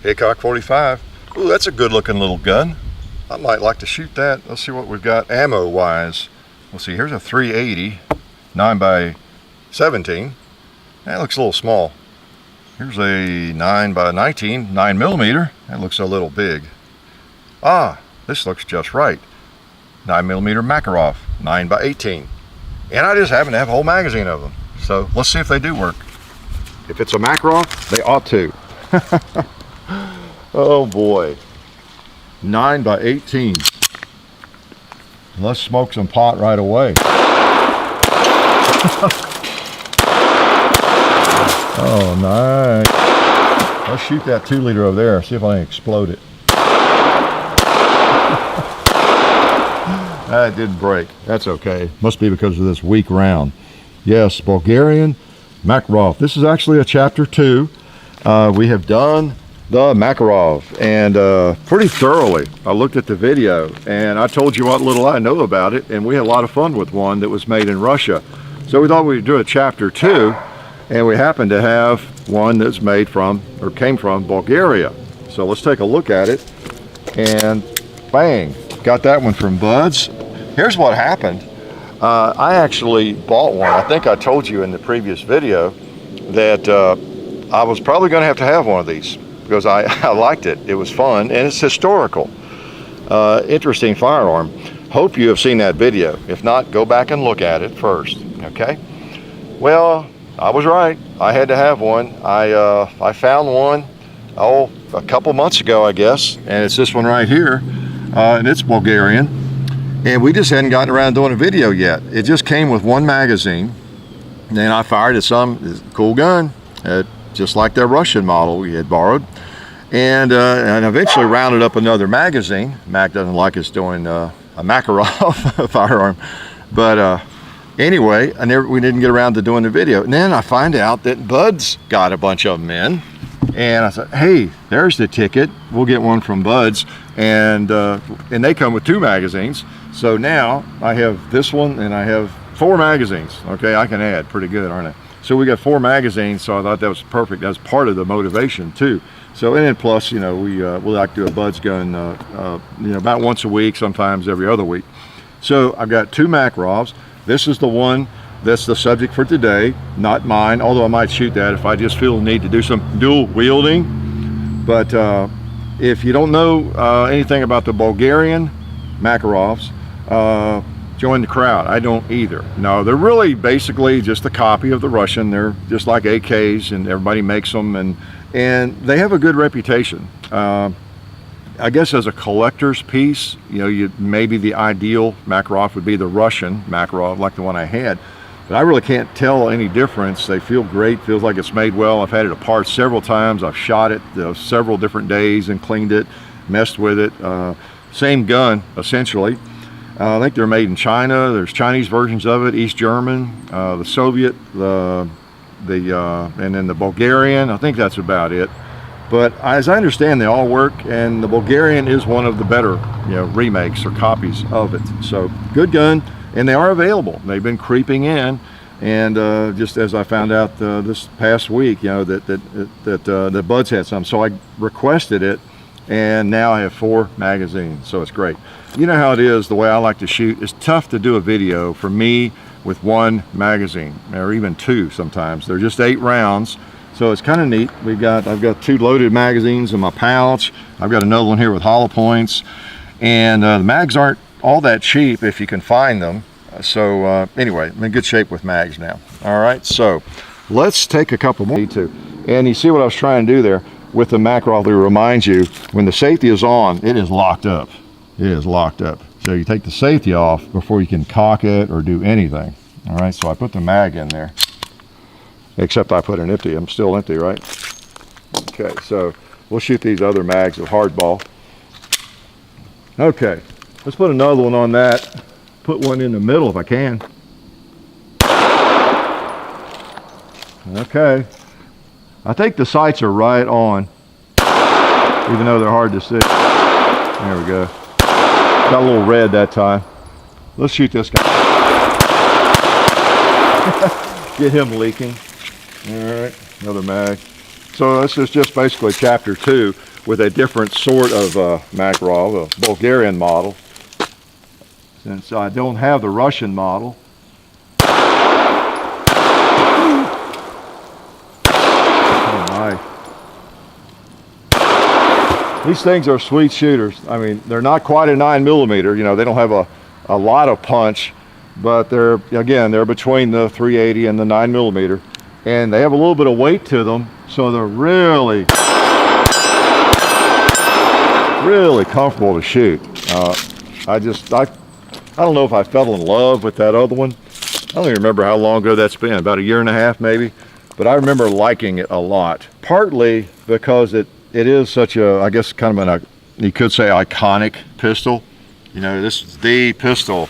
Hickok 45. Ooh, that's a good looking little gun. I might like to shoot that. Let's see what we've got ammo wise. Let's see, here's a 380, 9x17. That looks a little small. Here's a 9x19, 9mm. That looks a little big. Ah, this looks just right. 9mm Makarov, 9x18. And I just happen to have a whole magazine of them. So let's see if they do work. If it's a Makarov, they ought to. Oh boy. 9x18. Let's smoke some pot right away. Oh, nice. Let's shoot that 2-liter over there, see if I can explode it. That didn't break. That's okay. Must be because of this weak round. Yes, Bulgarian Makarov. This is actually a chapter 2. We have done the Makarov, and pretty thoroughly. I looked at the video and I told you what little I know about it, and we had a lot of fun with one that was made in Russia. So we thought we'd do a chapter 2, and we happen to have one that's made from, or came from, Bulgaria. So let's take a look at it, and bang, got that one from Bud's. Here's what happened. I actually bought one. I think I told you in the previous video that I was probably going to have one of these because I liked it. It was fun, and it's historical. Interesting firearm. Hope you have seen that video. If not, go back and look at it first, okay? Well, I was right. I had to have one. I found one, a couple months ago, I guess, and it's this one right here, and it's Bulgarian. And we just hadn't gotten around doing a video yet. It just came with one magazine. Then I fired at some cool gun, just like their Russian model we had borrowed. And eventually rounded up another magazine. Mac doesn't like us doing a Makarov firearm. But anyway, we didn't get around to doing the video. And then I find out that Bud's got a bunch of them in. And I said, hey, there's the ticket. We'll get one from Bud's. And they come with 2 magazines. So now I have this one and I have 4 magazines. Okay, I can add pretty good, aren't I? So we got 4 magazines, so I thought that was perfect. That's part of the motivation too. So, and then plus, you know, we like to do a Bud's gun, you know, about once a week, sometimes every other week. So I've got 2 Makarovs. This is the one that's the subject for today, not mine, although I might shoot that if I just feel the need to do some dual wielding. But if you don't know anything about the Bulgarian Makarovs, join the crowd. I don't either. No, they're really basically just a copy of the Russian. They're just like AKs, and everybody makes them, and they have a good reputation. I guess as a collector's piece, you know, maybe the ideal Makarov would be the Russian Makarov, like the one I had. But I really can't tell any difference. They feel great, feels like it's made well. I've had it apart several times. I've shot it several different days and cleaned it, messed with it. Same gun, essentially. I think they're made in China. There's Chinese versions of it, East German, the Soviet, and then the Bulgarian. I think that's about it. But as I understand, they all work, and the Bulgarian is one of the better, you know, remakes or copies of it. So good gun, and they are available. They've been creeping in, and just as I found out this past week, you know, that Bud's had some. So I requested it, and now I have 4 magazines, so it's great. You know how it is, the way I like to shoot. It's tough to do a video for me with 1 magazine, or even 2 sometimes. They're just 8 rounds, so it's kind of neat. I've got 2 loaded magazines in my pouch. I've got another one here with hollow points, and the mags aren't all that cheap if you can find them. So anyway, I'm in good shape with mags now. All right, so let's take a couple more. And you see what I was trying to do there with the Makarov to remind you, when the safety is on, it is locked up. It is locked up. So you take the safety off before you can cock it or do anything. All right, so I put the mag in there, except I put an empty. I'm still empty, right? Okay, so we'll shoot these other mags of hardball. Okay, let's put another one on that. Put one in the middle if I can. Okay, I think the sights are right on, even though they're hard to see. There we go. Got a little red that time. Let's shoot this guy. Get him leaking. All right, another mag. So this is just basically chapter 2 with a different sort of Makarov, a Bulgarian model. Since I don't have the Russian model. Oh my. These things are sweet shooters. I mean, they're not quite a 9mm, you know, they don't have a lot of punch, but they're, again, they're between the 380 and the 9mm, and they have a little bit of weight to them, so they're really comfortable to shoot. I don't know if I fell in love with that other one. I don't even remember how long ago that's been, about 1.5 years maybe, but I remember liking it a lot, partly because it is such a, I guess, kind of you could say, iconic pistol. You know, this is the pistol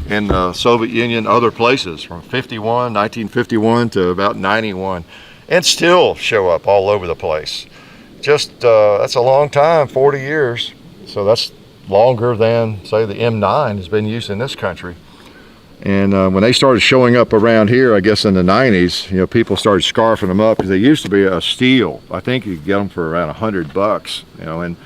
in the Soviet Union, other places, from 1951 to about 91, and still show up all over the place. Just, that's a long time, 40 years. So that's longer than, say, the M9 has been used in this country. And when they started showing up around here, I guess in the 90s, you know, people started scarfing them up because they used to be a steal. I think you could get them for around $100, you know, and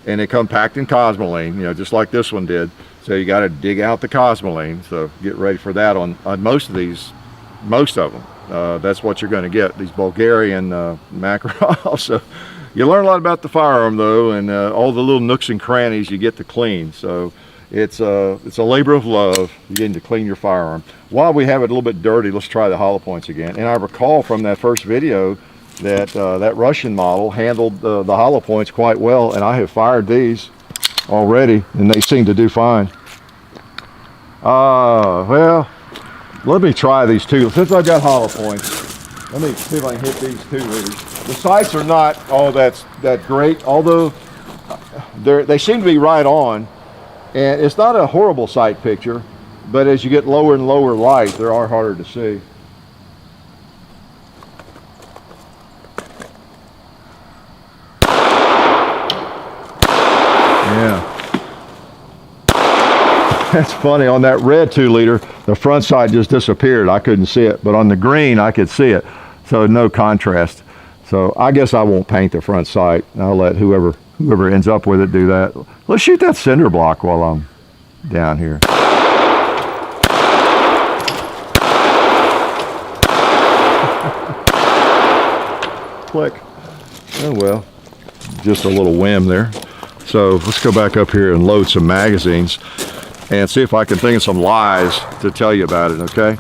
they come packed in cosmoline, you know, just like this one did. So you got to dig out the cosmoline. So get ready for that on most of these, most of them. That's what you're going to get, these Bulgarian Makarov. So you learn a lot about the firearm though, and all the little nooks and crannies you get to clean. So it's a labor of love, you getting to clean your firearm. While we have it a little bit dirty, let's try the hollow points again. And I recall from that first video that that Russian model handled the hollow points quite well, and I have fired these already and they seem to do fine. Well, let me try these two. Since I've got hollow points, let me see if I can hit these 2 The sights are not all that great, although they seem to be right on. And it's not a horrible sight picture, but as you get lower and lower light, they are harder to see. Yeah. That's funny, on that red 2-liter, the front sight just disappeared. I couldn't see it, but on the green, I could see it. So no contrast. So I guess I won't paint the front sight. I'll let whoever ends up with it do that. Let's shoot that cinder block while I'm down here. Click. Oh well, just a little whim there. So let's go back up here and load some magazines and see if I can think of some lies to tell you about it, okay?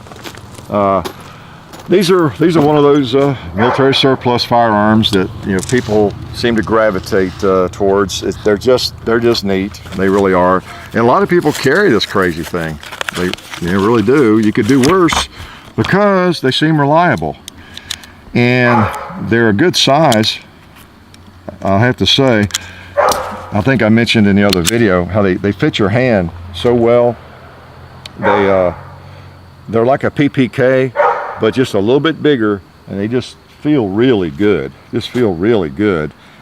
These are one of those military surplus firearms that, you know, people seem to gravitate towards. They're just neat. They really are. And a lot of people carry this crazy thing. They really do. You could do worse because they seem reliable, and they're a good size. I'll have to say. I think I mentioned in the other video how they fit your hand so well. They're like a PPK, but just a little bit bigger, and they just feel really good.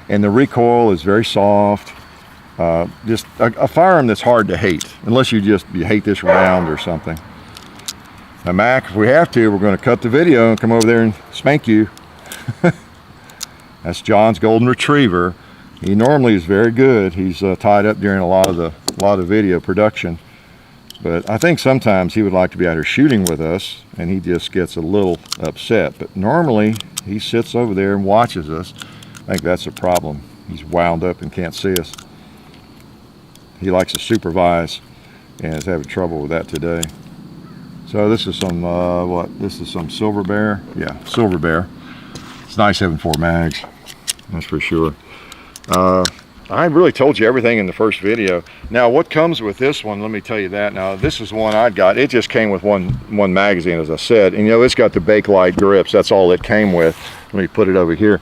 And the recoil is very soft. Just a firearm that's hard to hate, unless you hate this round or something. Now, Mac, if we have to, we're going to cut the video and come over there and spank you. That's John's golden retriever. He normally is very good. He's tied up during a lot of video production. But I think sometimes he would like to be out here shooting with us, and he just gets a little upset. But normally, he sits over there and watches us. I think that's a problem. He's wound up and can't see us. He likes to supervise, and is having trouble with that today. So this is some, This is some Silver Bear. Yeah, Silver Bear. It's nice having 4 mags, that's for sure. I really told you everything in the first video. Now, what comes with this one, let me tell you that. Now, this is one I got. It just came with one magazine, as I said. And, you know, it's got the Bakelite grips. That's all it came with. Let me put it over here.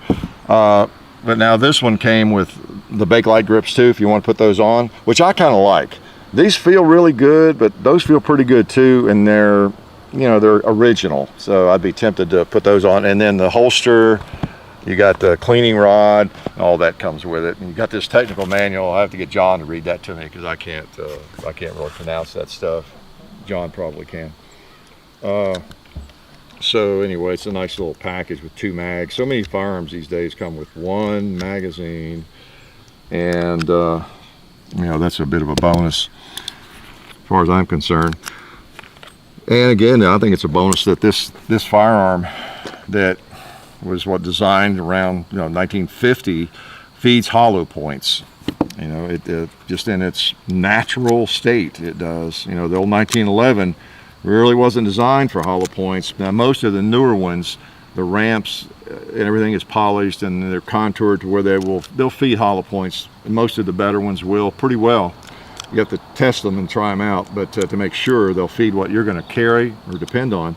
But now this one came with the Bakelite grips, too, if you want to put those on, which I kind of like. These feel really good, but those feel pretty good, too. And they're, you know, they're original. So I'd be tempted to put those on. And then the holster, you got the cleaning rod, all that comes with it. And you got this technical manual. I have to get John to read that to me because I can't really pronounce that stuff. John probably can. So anyway, it's a nice little package with 2 mags. So many firearms these days come with 1 magazine, and you know, that's a bit of a bonus as far as I'm concerned. And again, I think it's a bonus that this firearm that was designed around 1950 feeds hollow points. You know, it just in its natural state it does. You know, the old 1911 really wasn't designed for hollow points. Now most of the newer ones, the ramps and everything is polished and they're contoured to where they'll feed hollow points. And most of the better ones will pretty well. You have to test them and try them out, but to make sure they'll feed what you're going to carry or depend on.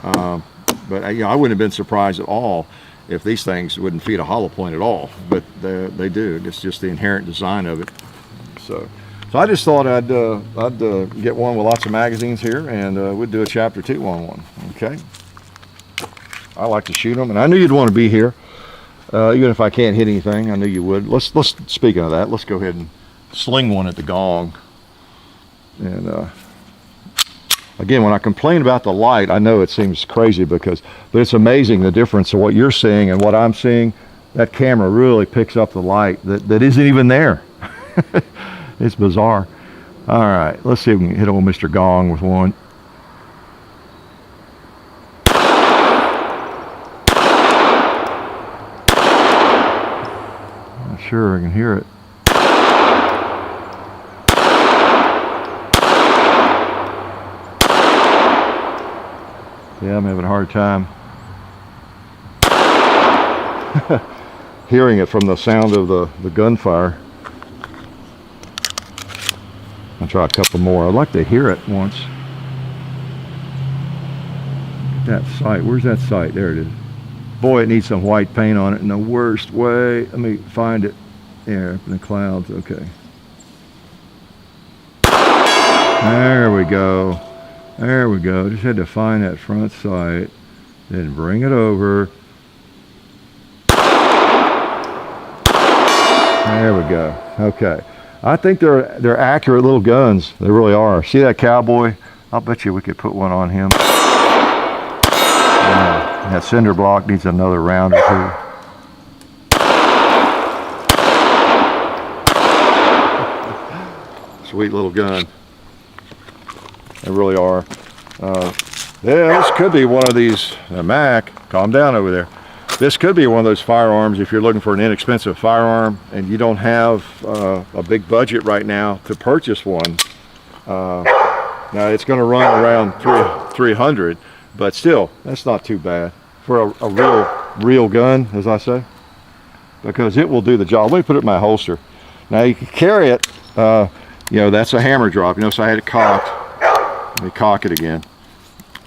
But you know, I wouldn't have been surprised at all if these things wouldn't feed a hollow point at all, but they do. It's just the inherent design of it. So I just thought I'd get one with lots of magazines here, and we'd do a chapter 2 on one. Okay. I like to shoot them, and I knew you'd want to be here, even if I can't hit anything. I knew you would. Let's speaking of that, let's go ahead and sling one at the gong. And again, when I complain about the light, I know it seems crazy but it's amazing the difference of what you're seeing and what I'm seeing. That camera really picks up the light that isn't even there. It's bizarre. All right, let's see if we can hit on Mr. Gong with one. Not sure I can hear it. Yeah, I'm having a hard time hearing it from the sound of the gunfire. I'll try a couple more. I'd like to hear it once. That sight, where's that sight? There it is. Boy, it needs some white paint on it in the worst way. Let me find it. There, up in the clouds. Okay. There we go. There we go. Just had to find that front sight, then bring it over. There we go. Okay. I think they're accurate little guns. They really are. See that cowboy? I'll bet you we could put one on him. That cinder block needs another round or 2. Sweet little gun. They really are. Yeah, this could be one of these, Mac, calm down over there. This could be one of those firearms if you're looking for an inexpensive firearm and you don't have a big budget right now to purchase one. Now it's going to run around $300, but still, that's not too bad for a real gun, as I say, because it will do the job. Let me put it in my holster. Now you can carry it. You know, that's a hammer drop. You know, so I had it cocked. Let me cock it again.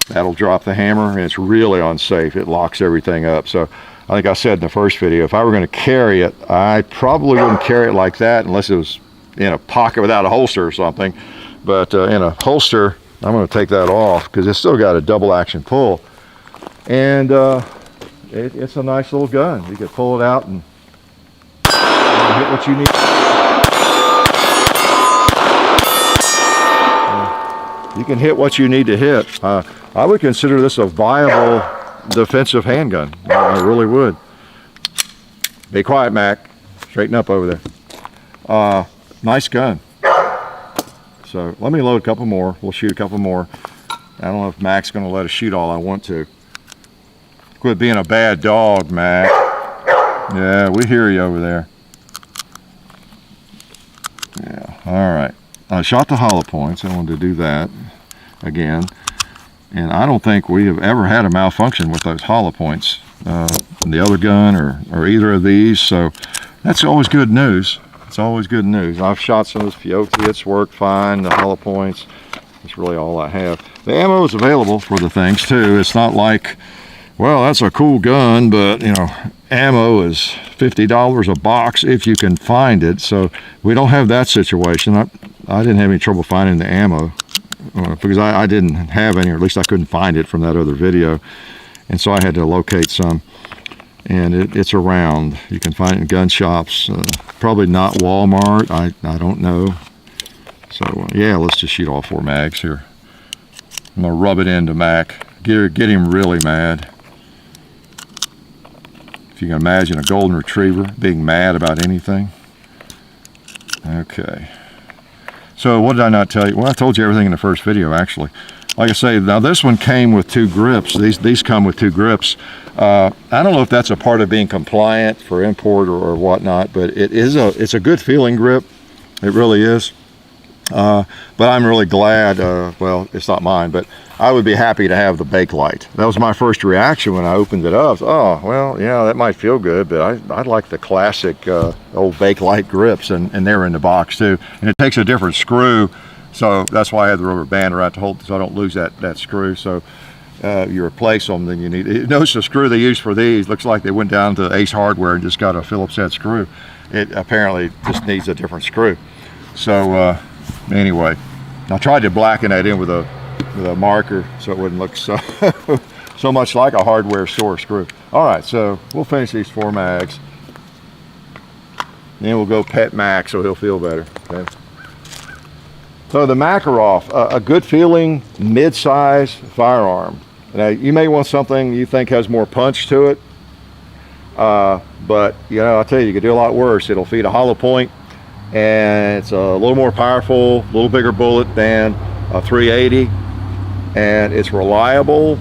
That'll drop the hammer, and it's really unsafe. It locks everything up. So I think I said in the first video, if I were going to carry it, I probably wouldn't carry it like that unless it was in a pocket without a holster or something. But in a holster, I'm going to take that off because it's still got a double action pull. And it's a nice little gun. You can pull it out and hit what you need. You can hit what you need to hit. I would consider this a viable defensive handgun. I really would. Be quiet, Mac. Straighten up over there. Nice gun. So let me load a couple more. We'll shoot a couple more. I don't know if Mac's going to let us shoot all I want to. Quit being a bad dog, Mac. Yeah, we hear you over there. Yeah, all right. I shot the hollow points. I wanted to do that again. And I don't think we have ever had a malfunction with those hollow points in the other gun or either of these. So that's always good news. It's always good news. I've shot some of this peyote. It's worked fine. The hollow points. That's really all I have. The ammo is available for the things too. It's not like, well, that's a cool gun, but you know, ammo is $50 a box if you can find it. So we don't have that situation. I didn't have any trouble finding the ammo because I didn't have any, or at least I couldn't find it from that other video. And so I had to locate some. And it's around. You can find it in gun shops. Probably not Walmart. I don't know. So yeah, let's just shoot all 4 mags here. I'm gonna rub it into Mac. get him really mad. If you can imagine a golden retriever being mad about anything. Okay. So what did I not tell you? Well, I told you everything in the first video, actually. Like I say, now this one came with 2 grips. These come with 2 grips. I don't know if that's a part of being compliant for import or whatnot, but it's a good feeling grip. It really is. But I'm really glad, well, it's not mine, but I would be happy to have the Bakelite. That was my first reaction when I opened it up. Oh, well, yeah, that might feel good, but I like the classic old Bakelite grips, and they're in the box too. And it takes a different screw, so that's why I have the rubber band around to hold, so I don't lose that screw. So you replace them, then you need, notice the screw they use for these, looks like they went down to Ace Hardware and just got a Phillips head screw. It apparently just needs a different screw. So anyway, I tried to blacken that in with a marker so it wouldn't look so much like a hardware store screw. All right, so we'll finish these 4 mags. Then we'll go pet Mac so he'll feel better. Okay. So the Makarov, a good feeling mid-size firearm. Now you may want something you think has more punch to it, but you know, I'll tell you, you could do a lot worse. It'll feed a hollow point, and it's a little more powerful, a little bigger bullet than a 380, and it's reliable,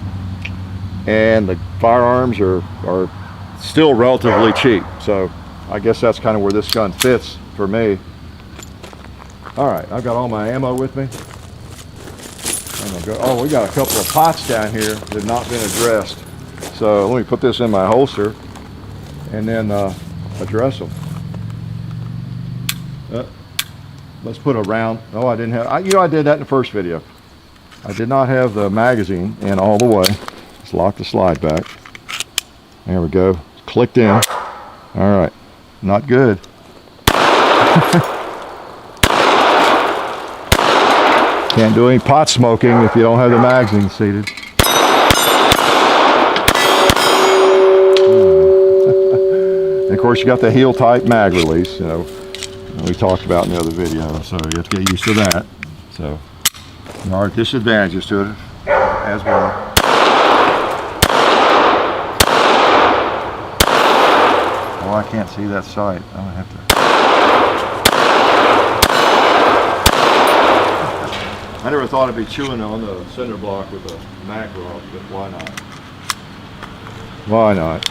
and the firearms are still relatively cheap. So I guess that's kind of where this gun fits for me. All right, I've got all my ammo with me. Oh, we got a couple of pots down here that have not been addressed. So let me put this in my holster and then address them. Let's put a round. Oh, I didn't have, you know, I did that in the first video. I did not have the magazine in all the way. Let's lock the slide back. There we go. Clicked in. All right, not good. Can't do any pot smoking if you don't have the magazine seated. And of course, you got the heel type mag release, you know, we talked about in the other video, so you have to get used to that. So there are disadvantages to it as well. Oh, I can't see that sight. I'm gonna have to. I never thought I'd be chewing on the cinder block with a Makarov, but why not? Why not?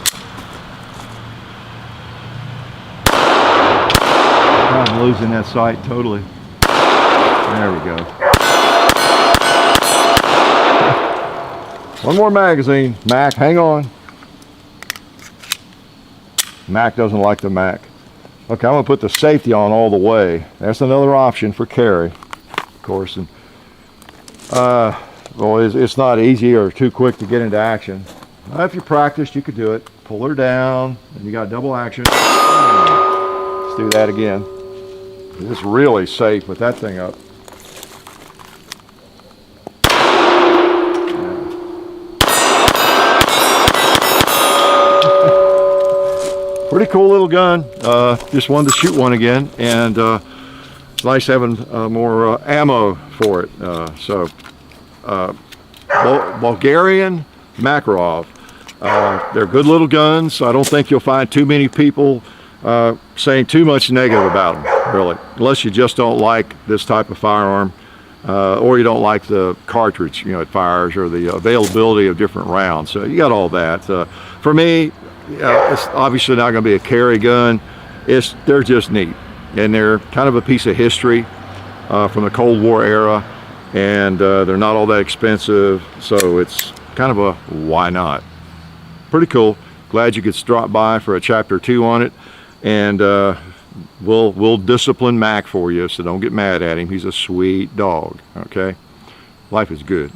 I'm losing that sight totally. There we go. One more magazine. Mac, hang on. Mac doesn't like the Mac. Okay, I'm gonna put the safety on all the way. That's another option for carry, of course. And well, it's not easy or too quick to get into action. If you practiced, you could do it. Pull her down, and you got double action. Let's do that again. It's really safe with that thing up. Pretty cool little gun. Just wanted to shoot one again, and it's nice having more ammo for it. Bulgarian Makarov. They're good little guns. So I don't think you'll find too many people saying too much negative about them, really, unless you just don't like this type of firearm, or you don't like the cartridge, you know, it fires, or the availability of different rounds. So you got all that. For me, it's obviously not going to be a carry gun. They're just neat, and they're kind of a piece of history from the Cold War era, and they're not all that expensive, so it's kind of a why not. Pretty cool. Glad you could drop by for a chapter 2 on it, and we'll discipline Mac for you, so don't get mad at him. He's a sweet dog. Okay, life is good.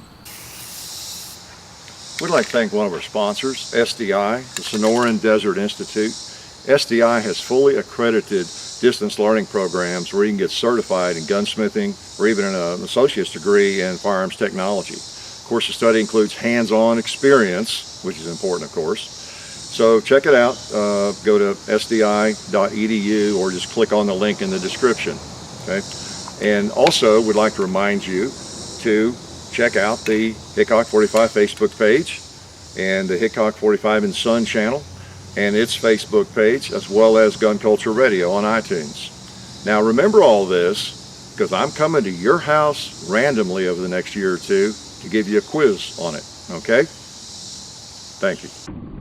We'd like to thank one of our sponsors, SDI, the Sonoran Desert Institute. SDI has fully accredited distance learning programs where you can get certified in gunsmithing or even an associate's degree in firearms technology. Of course, the study includes hands-on experience, which is important, of course. So check it out. Go to sdi.edu or just click on the link in the description. Okay. And also, we'd like to remind you to check out the Hickok 45 Facebook page and the Hickok 45 and Son channel and its Facebook page, as well as Gun Culture Radio on iTunes. Now remember all this, because I'm coming to your house randomly over the next year or two to give you a quiz on it, okay? Thank you.